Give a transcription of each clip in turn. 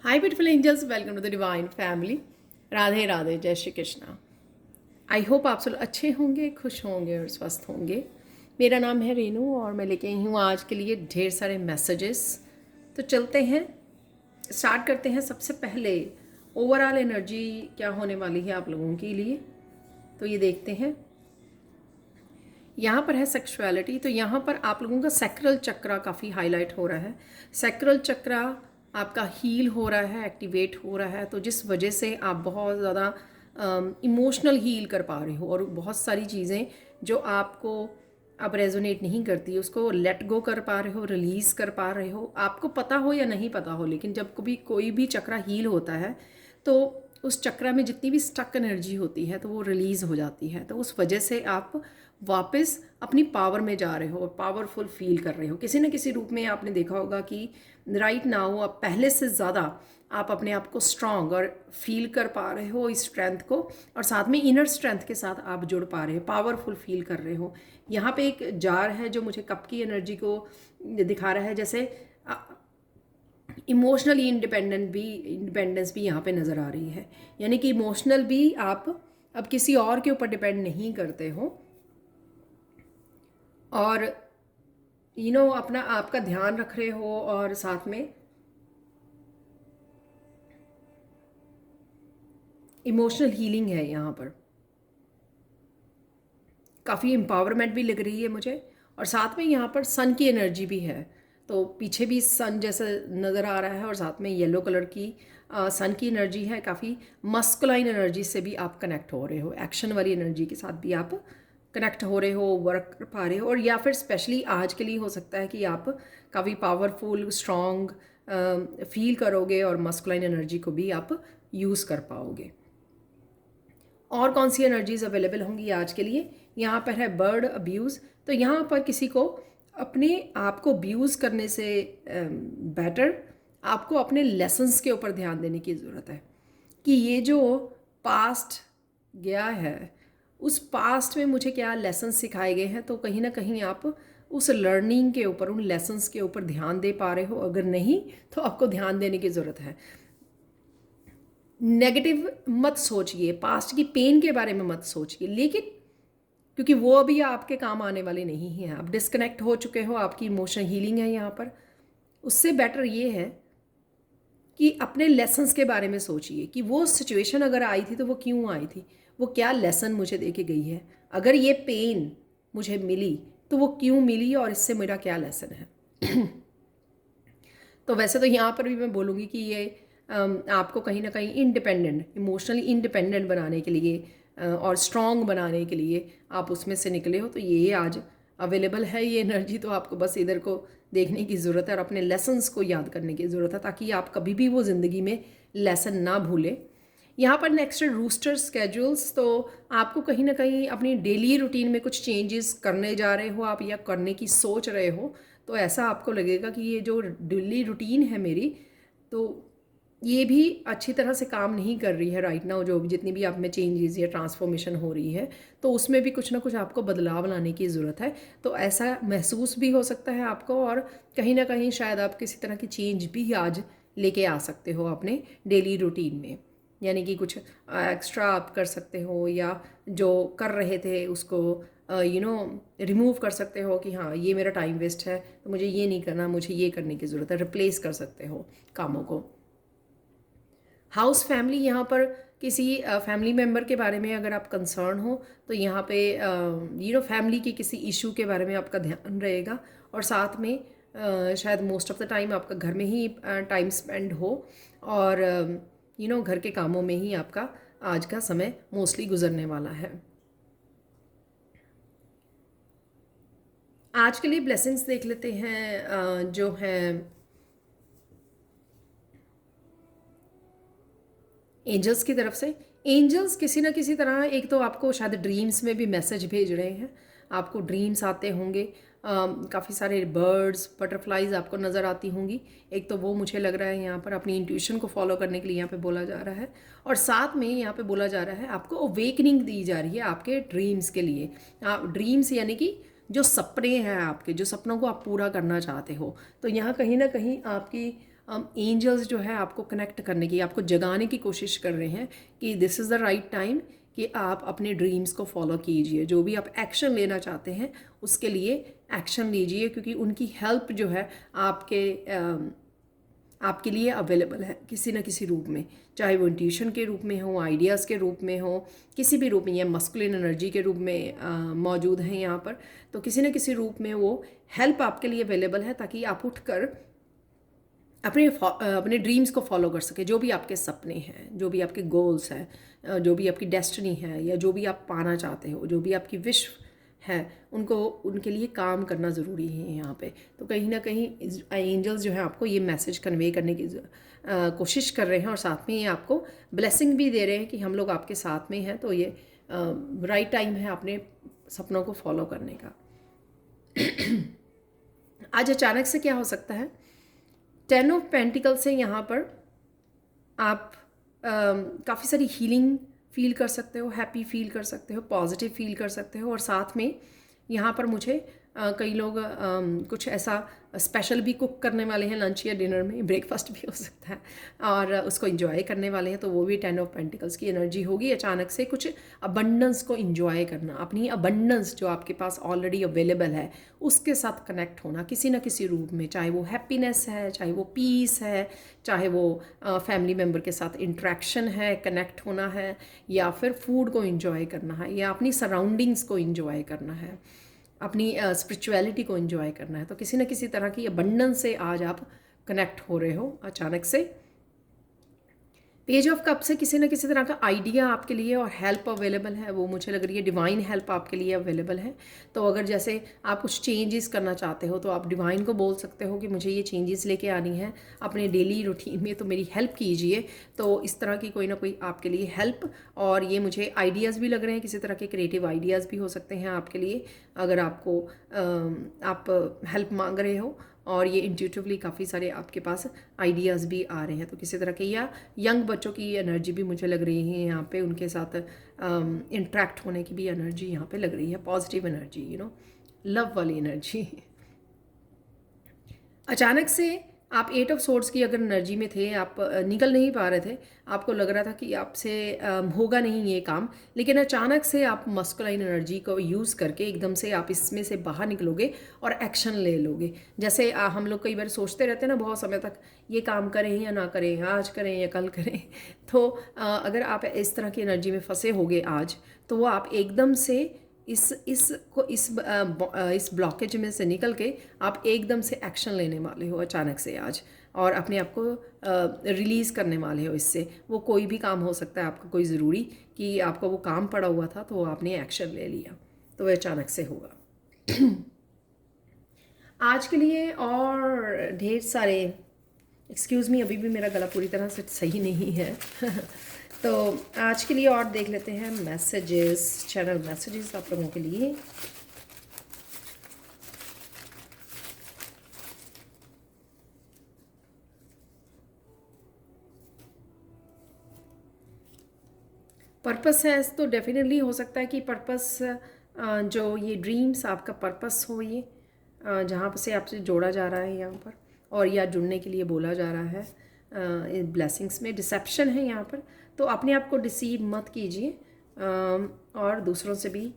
Hi beautiful angels, welcome to the divine family. Radhe Radhe, जय Shri Krishna. I hope आप सब अच्छे होंगे, खुश होंगे और स्वस्थ होंगे। मेरा नाम है रेनू और मैं लेके आई हूँ आज के लिए ढेर सारे मैसेजेस। तो चलते हैं, स्टार्ट करते हैं। सबसे पहले ओवरऑल एनर्जी क्या होने वाली है आप लोगों के लिए, तो ये देखते हैं। यहाँ पर है सेक्सुअलिटी, तो यहाँ पर आप लोगों का सैक्रल चक्रा काफ़ी हाईलाइट हो रहा है। सैक्रल चक्रा आपका हील हो रहा है, एक्टिवेट हो रहा है, तो जिस वजह से आप बहुत ज़्यादा इमोशनल हील कर पा रहे हो और बहुत सारी चीज़ें जो आपको अब रेजोनेट नहीं करती उसको लेट गो कर पा रहे हो, रिलीज़ कर पा रहे हो। आपको पता हो या नहीं पता हो, लेकिन जब कभी कोई भी चक्रा हील होता है तो उस चक्रा में जितनी भी स्टक एनर्जी होती है तो वो रिलीज़ हो जाती है। तो उस वजह से आप वापस अपनी पावर में जा रहे हो और पावरफुल फील कर रहे हो किसी न किसी रूप में। आपने देखा होगा कि राइट नाउ आप पहले से ज़्यादा आप अपने आप को स्ट्रांग और फील कर पा रहे हो, इस स्ट्रेंथ को, और साथ में इनर स्ट्रेंथ के साथ आप जुड़ पा रहे हो, पावरफुल फील कर रहे हो। यहाँ पे एक जार है जो मुझे कप की एनर्जी को दिखा रहा है, जैसे इमोशनली इंडिपेंडेंस भी यहाँ पे नज़र आ रही है। यानी कि इमोशनल भी आप अब किसी और के ऊपर डिपेंड नहीं करते हो और अपना आपका ध्यान रख रहे हो, और साथ में इमोशनल हीलिंग है। यहाँ पर काफ़ी एम्पावरमेंट भी लग रही है मुझे, और साथ में यहाँ पर सन की एनर्जी भी है। तो पीछे भी सन जैसा नज़र आ रहा है और साथ में येलो कलर की सन की एनर्जी है। काफ़ी मस्कुलाइन एनर्जी से भी आप कनेक्ट हो रहे हो, एक्शन वाली एनर्जी के साथ भी आप कनेक्ट हो रहे हो, वर्क कर पा रहे हो। और या फिर स्पेशली आज के लिए हो सकता है कि आप काफ़ी पावरफुल स्ट्रॉन्ग फील करोगे और मस्कुलाइन एनर्जी को भी आप यूज़ कर पाओगे। और कौन सी एनर्जीज अवेलेबल होंगी आज के लिए? यहाँ पर है बर्ड अब्यूज़। तो यहाँ पर किसी को अपने आप को अब्यूज़ करने से बेटर आपको अपने लेसन्स के ऊपर ध्यान देने की ज़रूरत है कि ये जो पास्ट गया है उस पास्ट में मुझे क्या लेसन सिखाए गए हैं। तो कहीं ना कहीं आप उस लर्निंग के ऊपर, उन लेसन्स के ऊपर ध्यान दे पा रहे हो। अगर नहीं तो आपको ध्यान देने की ज़रूरत है। नेगेटिव मत सोचिए, पास्ट की पेन के बारे में मत सोचिए, लेकिन क्योंकि वो अभी आपके काम आने वाले नहीं हैं, आप डिस्कनेक्ट हो चुके हो, आपकी इमोशनल हीलिंग है यहाँ पर। उससे बेटर ये है कि अपने लेसन्स के बारे में सोचिए कि वो सिचुएशन अगर आई थी तो वो क्यों आई थी, वो क्या लेसन मुझे दे के गई है। अगर ये पेन मुझे मिली तो वो क्यों मिली और इससे मेरा क्या लेसन है। तो वैसे तो यहाँ पर भी मैं बोलूँगी कि ये आपको कहीं ना कहीं इंडिपेंडेंट, इमोशनली इंडिपेंडेंट बनाने के लिए और स्ट्रॉन्ग बनाने के लिए आप उसमें से निकले हो। तो ये आज अवेलेबल है ये एनर्जी, तो आपको बस इधर को देखने की ज़रूरत है और अपने लेसन्स को याद करने की ज़रूरत है, ताकि आप कभी भी वो ज़िंदगी में लेसन ना भूलें। यहाँ पर नेक्स्ट रूस्टर स्केड्यूल्स। तो आपको कहीं ना कहीं अपनी डेली रूटीन में कुछ चेंजेस करने जा रहे हो आप, या करने की सोच रहे हो। तो ऐसा आपको लगेगा कि ये जो डेली रूटीन है मेरी, तो ये भी अच्छी तरह से काम नहीं कर रही है राइट नाउ। जो जितनी भी आप में चेंजेस या ट्रांसफॉर्मेशन हो रही है, तो उसमें भी कुछ ना कुछ आपको बदलाव लाने की ज़रूरत है। तो ऐसा महसूस भी हो सकता है आपको, और कहीं ना कहीं शायद आप किसी तरह की चेंज भी आज लेके आ सकते हो अपने डेली रूटीन में। यानी कि कुछ एक्स्ट्रा आप कर सकते हो, या जो कर रहे थे उसको रिमूव कर सकते हो कि हाँ ये मेरा टाइम वेस्ट है तो मुझे ये नहीं करना, मुझे ये करने की ज़रूरत है। रिप्लेस कर सकते हो कामों को। हाउस फैमिली, यहाँ पर किसी फैमिली मेम्बर के बारे में अगर आप कंसर्न हो तो यहाँ पे फैमिली के किसी इशू के बारे में आपका ध्यान रहेगा, और साथ में शायद मोस्ट ऑफ द टाइम आपका घर में ही टाइम स्पेंड हो, और घर के कामों में ही आपका आज का समय मोस्टली गुजरने वाला है। आज के लिए ब्लेसिंग्स देख लेते हैं जो हैं एंजल्स की तरफ से। एंजल्स किसी ना किसी तरह, एक तो आपको शायद ड्रीम्स में भी मैसेज भेज रहे हैं, आपको ड्रीम्स आते होंगे। काफ़ी सारे बर्ड्स, बटरफ्लाइज आपको नज़र आती होंगी। एक तो वो मुझे लग रहा है यहाँ पर अपनी इंट्यूशन को फॉलो करने के लिए यहाँ पे बोला जा रहा है, और साथ में यहाँ पे बोला जा रहा है आपको अवेकनिंग दी जा रही है आपके ड्रीम्स के लिए। ड्रीम्स यानी कि जो सपने हैं आपके, जो सपनों को आप पूरा करना चाहते हो। तो यहाँ कहीं ना कहीं आपकी एंजल्स जो है आपको कनेक्ट करने की, आपको जगाने की कोशिश कर रहे हैं कि this is the right time कि आप अपने ड्रीम्स को फॉलो कीजिए। जो भी आप एक्शन लेना चाहते हैं उसके लिए एक्शन लीजिए, क्योंकि उनकी हेल्प जो है आपके लिए अवेलेबल है किसी न किसी रूप में, चाहे वो इंट्यूशन के रूप में हो, आइडियाज़ के रूप में हो, किसी भी रूप में, या मस्कुलिन एनर्जी के रूप में मौजूद हैं यहाँ पर। तो किसी न किसी रूप में वो हेल्प आपके लिए अवेलेबल है, ताकि आप उठकर अपने ड्रीम्स को फॉलो कर सके। जो भी आपके सपने हैं, जो भी आपके गोल्स हैं, जो भी आपकी डेस्टिनी है, या जो भी आप पाना चाहते हो, जो भी आपकी विश है, उनको उनके लिए काम करना ज़रूरी है यहाँ पे। तो कहीं ना कहीं एंजल्स जो है आपको ये मैसेज कन्वे करने की कोशिश कर रहे हैं, और साथ में ये आपको ब्लेसिंग भी दे रहे हैं कि हम लोग आपके साथ में हैं। तो ये राइट टाइम है अपने सपनों को फॉलो करने का। आज अचानक से क्या हो सकता है, 10 ऑफ पेंटिकल से यहाँ पर आप काफ़ी सारी हीलिंग फील कर सकते हो, हैप्पी फील कर सकते हो, पॉजिटिव फील कर सकते हो। और साथ में यहाँ पर मुझे कई लोग कुछ ऐसा स्पेशल भी कुक करने वाले हैं लंच या डिनर में, ब्रेकफास्ट भी हो सकता है, और उसको इंजॉय करने वाले हैं। तो वो भी 10 ऑफ पेंटिकल्स की एनर्जी होगी। अचानक से कुछ अबंडेंस को इंजॉय करना, अपनी अबंडेंस जो आपके पास ऑलरेडी अवेलेबल है उसके साथ कनेक्ट होना किसी न किसी रूप में, चाहे वो हैप्पीनेस है, चाहे वो पीस है, चाहे वो फैमिली मेम्बर के साथ इंट्रैक्शन है, कनेक्ट होना है, या फिर फूड को इंजॉय करना है, या अपनी सराउंडिंग्स को इंजॉय करना है, अपनी स्पिरिचुअलिटी को एंजॉय करना है। तो किसी न किसी तरह की अबंडेंस से आज आप कनेक्ट हो रहे हो अचानक से। पेज ऑफ कप से किसी न किसी तरह का आइडिया आपके लिए और हेल्प अवेलेबल है, वो मुझे लग रही है डिवाइन हेल्प आपके लिए अवेलेबल है। तो अगर जैसे आप कुछ चेंजेस करना चाहते हो तो आप डिवाइन को बोल सकते हो कि मुझे ये चेंजेस लेके आनी है अपने डेली रूटीन में, तो मेरी हेल्प कीजिए। तो इस तरह की कोई ना कोई आपके लिए हेल्प, और ये मुझे आइडियाज़ भी लग रहे हैं, किसी तरह के क्रिएटिव आइडियाज़ भी हो सकते हैं आपके लिए, अगर आपको आप हेल्प मांग रहे हो और ये इंट्यूटिवली काफ़ी सारे आपके पास आइडियाज़ भी आ रहे हैं। तो किसी तरह के, या यंग बच्चों की एनर्जी भी मुझे लग रही है यहाँ पे, उनके साथ इंट्रैक्ट होने की भी एनर्जी यहाँ पे लग रही है, पॉजिटिव एनर्जी, लव वाली एनर्जी। अचानक से आप 8 ऑफ सोर्ड्स की अगर एनर्जी में थे, आप निकल नहीं पा रहे थे, आपको लग रहा था कि आपसे होगा नहीं ये काम, लेकिन अचानक से आप मस्कुलाइन एनर्जी को यूज़ करके एकदम से आप इसमें से बाहर निकलोगे और एक्शन ले लोगे। जैसे हम लोग कई बार सोचते रहते हैं ना बहुत समय तक, ये काम करें या ना करें, आज करें या कल करें। तो अगर आप इस तरह की एनर्जी में फंसे होगे आज, तो वो आप एकदम से इस ब्लॉकेज में से निकल के आप एकदम से एक्शन लेने वाले हो अचानक से आज, और अपने आप को रिलीज़ करने वाले हो इससे। वो कोई भी काम हो सकता है आपका, कोई ज़रूरी कि आपको वो काम पड़ा हुआ था तो आपने एक्शन ले लिया, तो वह अचानक से होगा। आज के लिए और ढेर सारे, एक्सक्यूज़ मी, अभी भी मेरा गला पूरी तरह से सही नहीं है। तो आज के लिए और देख लेते हैं मैसेजेस, चैनल मैसेजेस आप लोगों के लिए। पर्पस है तो डेफिनेटली हो सकता है कि पर्पस, जो ये ड्रीम्स आपका पर्पस हो, ये जहाँ से आपसे जोड़ा जा रहा है यहाँ पर, और या जुड़ने के लिए बोला जा रहा है ब्लेसिंग्स में। डिसेप्शन है यहाँ पर, तो अपने आप को डिसीव मत कीजिए, और दूसरों से भी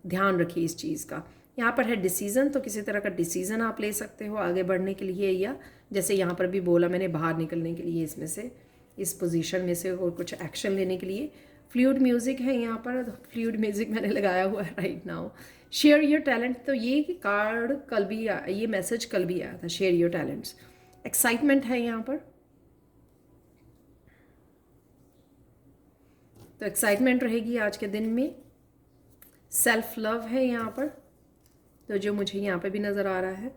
ध्यान रखिए इस चीज़ का। यहाँ पर है डिसीज़न, तो किसी तरह का डिसीज़न आप ले सकते हो आगे बढ़ने के लिए, या जैसे यहाँ पर भी बोला मैंने, बाहर निकलने के लिए इसमें से, इस पोजीशन में से, और कुछ एक्शन लेने के लिए। फ्लूइड म्यूज़िक है यहाँ पर, फ्लूइड म्यूज़िक मैंने लगाया हुआ है right now. Share your talent, तो ये कार्ड कल भी ये मैसेज कल भी आया था, शेयर योर टैलेंट्स। एक्साइटमेंट है यहाँ पर, तो एक्साइटमेंट रहेगी आज के दिन में। सेल्फ लव है यहाँ पर, तो जो मुझे यहाँ पे भी नज़र आ रहा है।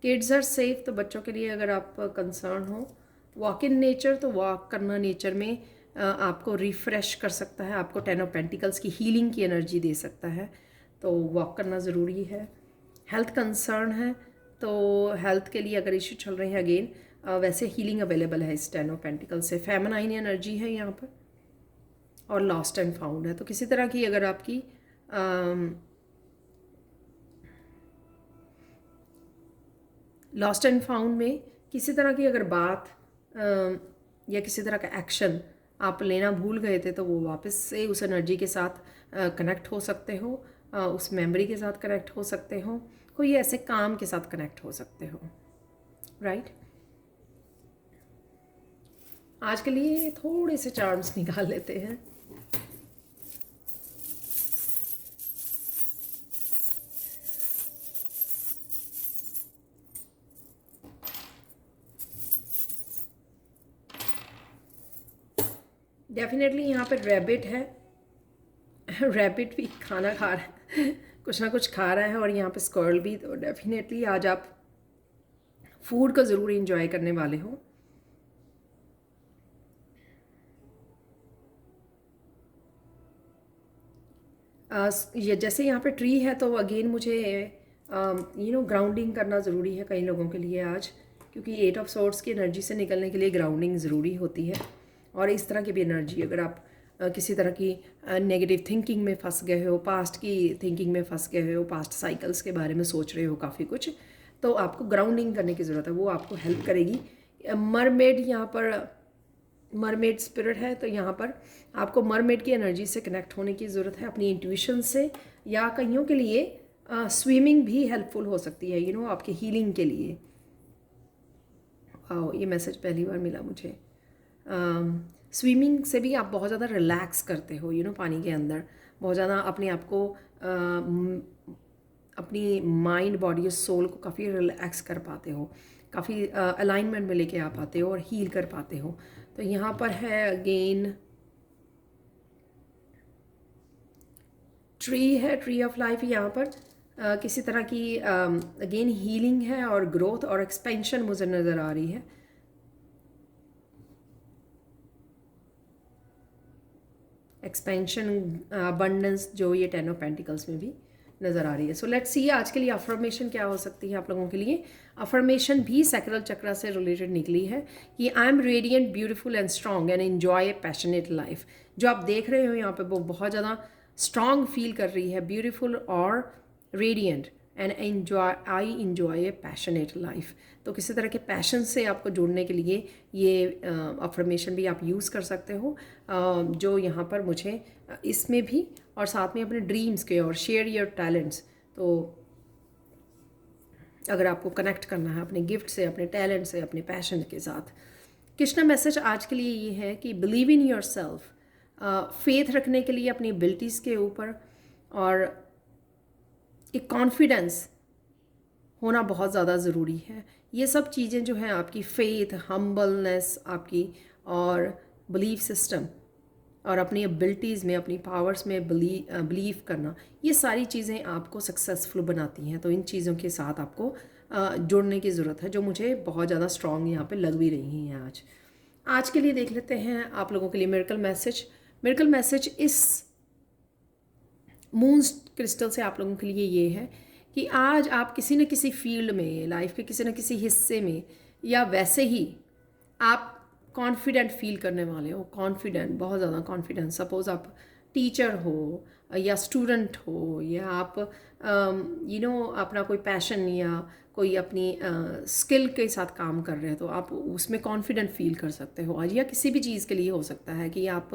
किड्स आर सेफ, तो बच्चों के लिए अगर आप कंसर्न हो। वॉक इन नेचर, तो वॉक करना नेचर में आपको रिफ़्रेश कर सकता है, आपको 10 ऑफ पेंटिकल्स की हीलिंग की एनर्जी दे सकता है, तो वॉक करना ज़रूरी है। हेल्थ कंसर्न है, तो हेल्थ के लिए अगर इशू चल रहे हैं, अगेन वैसे हीलिंग अवेलेबल है इस 10 ऑफ पेंटिकल्स से। फेमिनाइन एनर्जी है यहाँ पर, और लॉस्ट एंड फाउंड है, तो किसी तरह की अगर आपकी लॉस्ट एंड फाउंड में किसी तरह की अगर बात या किसी तरह का एक्शन आप लेना भूल गए थे तो वो वापस से उस एनर्जी के साथ कनेक्ट हो सकते हो, उस मेमोरी के साथ कनेक्ट हो सकते हो, कोई ऐसे काम के साथ कनेक्ट हो सकते हो, राइट। आज के लिए थोड़े से चार्म्स निकाल लेते हैं। डेफिनेटली यहाँ पर रैबिट है। रैबिट भी खाना खा रहा है, कुछ ना कुछ खा रहा है, और यहाँ पे स्क्वारल भी। तो डेफिनेटली आज आप फूड को ज़रूर इंजॉय करने वाले हो। ये जैसे यहाँ पे ट्री है तो अगेन मुझे ग्राउंडिंग करना ज़रूरी है कई लोगों के लिए आज, क्योंकि 8 ऑफ सोर्ड्स की एनर्जी से निकलने के लिए ग्राउंडिंग ज़रूरी होती है। और इस तरह की भी एनर्जी, अगर आप किसी तरह की नेगेटिव थिंकिंग में फंस गए हो, पास्ट की थिंकिंग में फंस गए हो, पास्ट साइकिल्स के बारे में सोच रहे हो काफ़ी कुछ, तो आपको ग्राउंडिंग करने की ज़रूरत है। वो आपको हेल्प करेगी। मरमेड यहाँ पर मरमेड स्पिरिट है, तो यहाँ पर आपको मरमेड की एनर्जी से कनेक्ट होने की ज़रूरत है, अपनी इंट्यूशन से। या कईयों के लिए स्विमिंग भी हेल्पफुल हो सकती है, आपके हीलिंग के लिए। ये मैसेज पहली बार मिला मुझे। स्विमिंग से भी आप बहुत ज़्यादा रिलैक्स करते हो, पानी के अंदर बहुत ज़्यादा अपने आप को, अपनी माइंड, बॉडी और सोल को काफ़ी रिलैक्स कर पाते हो, काफ़ी अलाइनमेंट में लेके आ पाते हो और हील कर पाते हो। तो यहाँ पर है अगेन ट्री है, ट्री ऑफ लाइफ। यहाँ पर किसी तरह की अगेन हीलिंग है और ग्रोथ और एक्सपेंशन मुझे नज़र आ रही है। एक्सपेंशन, अबंडेंस, जो ये 10 ऑफ पेंटिकल्स में भी नज़र आ रही है। सो लेट्स सी आज के लिए अफर्मेशन क्या हो सकती है आप लोगों के लिए। अफर्मेशन भी सैक्रल चक्र से रिलेटेड निकली है कि I am radiant, beautiful and strong and enjoy A passionate life. जो आप देख रहे हो यहाँ पे वो बहुत ज़्यादा स्ट्रॉन्ग फील कर रही है, ब्यूटीफुल और radiant, and I enjoy A passionate life. तो किसी तरह के पैशन से आपको जोड़ने के लिए ये अफर्मेशन भी आप यूज़ कर सकते हो, जो यहाँ पर मुझे इसमें भी, और साथ में अपने ड्रीम्स के, और शेयर योर टैलेंट्स। तो अगर आपको कनेक्ट करना है अपने गिफ्ट से, अपने टैलेंट से, अपने पैशन के साथ। कृष्णा मैसेज आज के लिए ये है कि believe in your self, faith रखने के लिए अपनी एबिलिटीज़ के ऊपर, और एक कॉन्फिडेंस होना बहुत ज़्यादा ज़रूरी है। ये सब चीज़ें जो हैं, आपकी फेथ, हम्बलनेस आपकी, और बिलीफ सिस्टम, और अपनी एबिलिटीज़ में, अपनी पावर्स में बिलीव करना, ये सारी चीज़ें आपको सक्सेसफुल बनाती हैं। तो इन चीज़ों के साथ आपको जुड़ने की ज़रूरत है, जो मुझे बहुत ज़्यादा स्ट्रॉन्ग यहाँ पे लग भी रही हैं आज के लिए। देख लेते हैं आप लोगों के लिए मिरेकल मैसेज। मिरेकल मैसेज इस मून क्रिस्टल से आप लोगों के लिए ये है कि आज आप किसी न किसी फील्ड में, लाइफ के किसी न किसी हिस्से में, या वैसे ही आप कॉन्फिडेंट फील करने वाले हो। कॉन्फिडेंट, बहुत ज़्यादा कॉन्फिडेंट। सपोज़ आप टीचर हो या स्टूडेंट हो, या आप अपना कोई पैशन या कोई अपनी स्किल के साथ काम कर रहे हो, तो आप उसमें कॉन्फिडेंट फील कर सकते हो आज। या किसी भी चीज़ के लिए हो सकता है कि आप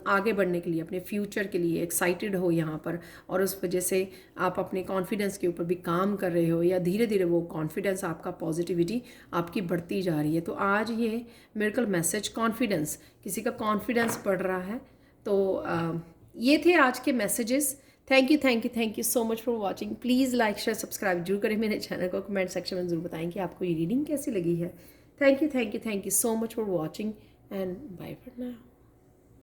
आगे बढ़ने के लिए, अपने फ्यूचर के लिए एक्साइटेड हो यहाँ पर, और उस वजह से आप अपने कॉन्फिडेंस के ऊपर भी काम कर रहे हो, या धीरे धीरे वो कॉन्फिडेंस आपका, पॉजिटिविटी आपकी बढ़ती जा रही है। तो आज ये मिरेकल मैसेज, कॉन्फिडेंस, किसी का कॉन्फिडेंस बढ़ रहा है। तो ये थे आज के messages. Thank you so much for watching. Please like, share, subscribe जरूर करें मेरे चैनल को। कमेंट सेक्शन में ज़रूर बताएं कि आपको ये रीडिंग कैसी लगी है। Thank you so much for watching, and bye for now.